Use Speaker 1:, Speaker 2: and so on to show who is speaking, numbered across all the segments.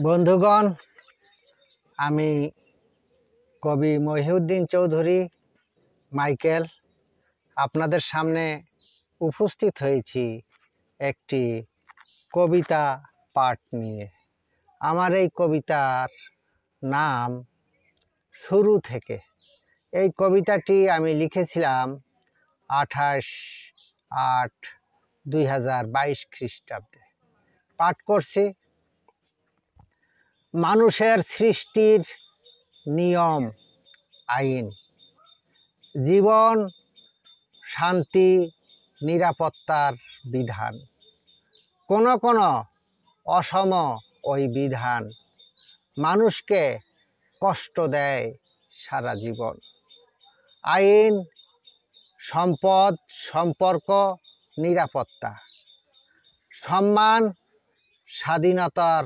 Speaker 1: বন্ধুগণ, আমি কবি মহিউদ্দিন চৌধুরী মাইকেল আপনাদের সামনে উপস্থিত হয়েছি একটি কবিতা পাঠ নিয়ে। আমার এই কবিতার নাম শুরু থেকে। এই কবিতাটি আমি লিখেছিলাম 28/8/2022 খ্রিস্টাব্দে। পাঠ করছি। মানুষের সৃষ্টির নিয়ম আইন, জীবন শান্তি নিরাপত্তার বিধান, কোনো কোনো অসম ওই বিধান মানুষকে কষ্ট দেয় সারা জীবন। আইন, সম্পদ, সম্পর্ক, নিরাপত্তা, সম্মান, স্বাধীনতার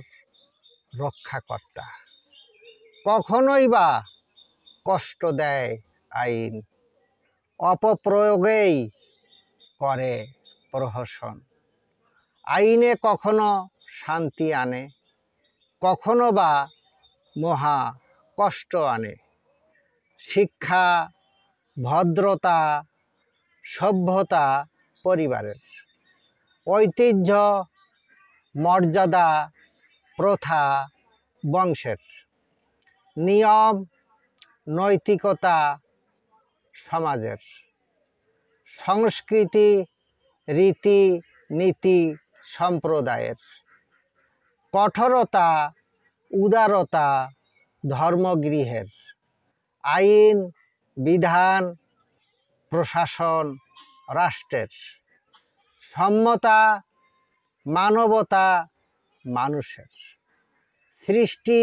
Speaker 1: রক্ষাকর্তা। কখনোই বা কষ্ট দেয় আইন, অপপ্রয়োগেই করে প্রহসন। আইনে কখনো শান্তি আনে, কখনো বা মহা কষ্ট আনে। শিক্ষা, ভদ্রতা, সভ্যতা পরিবারের, ঐতিহ্য, মর্যাদা, প্রথা বংশের, নিয়ম নৈতিকতা সমাজের, সংস্কৃতি রীতি নীতি সম্প্রদায়ের, কঠোরতা উদারতা ধর্মগৃহের, আইন বিধান প্রশাসন রাষ্ট্রের, সম্মতা মানবতা মানুষের, সৃষ্টি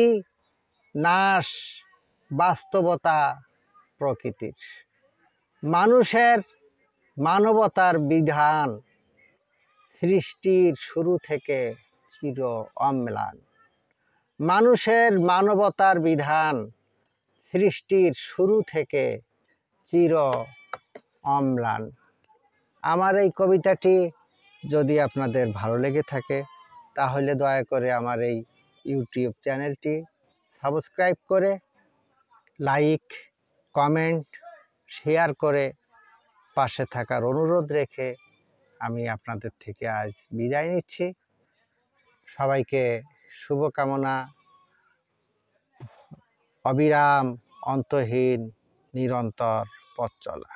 Speaker 1: নাশ বাস্তবতা প্রকৃতির, মানুষের মানবতার বিধান সৃষ্টির শুরু থেকে চির অম্লান। মানুষের মানবতার বিধান সৃষ্টির শুরু থেকে চির অম্লান। আমার এই কবিতাটি যদি আপনাদের ভালো লেগে থাকে তাহলে দয়া করে আমার এই ইউটিউব চ্যানেলটি সাবস্ক্রাইব করে লাইক কমেন্ট শেয়ার করে পাশে থাকার অনুরোধ রেখে আমি আপনাদের থেকে আজ বিদায় নিচ্ছি। সবাইকে শুভকামনা। অবিরাম অন্তহীন নিরন্তর পথ চলা।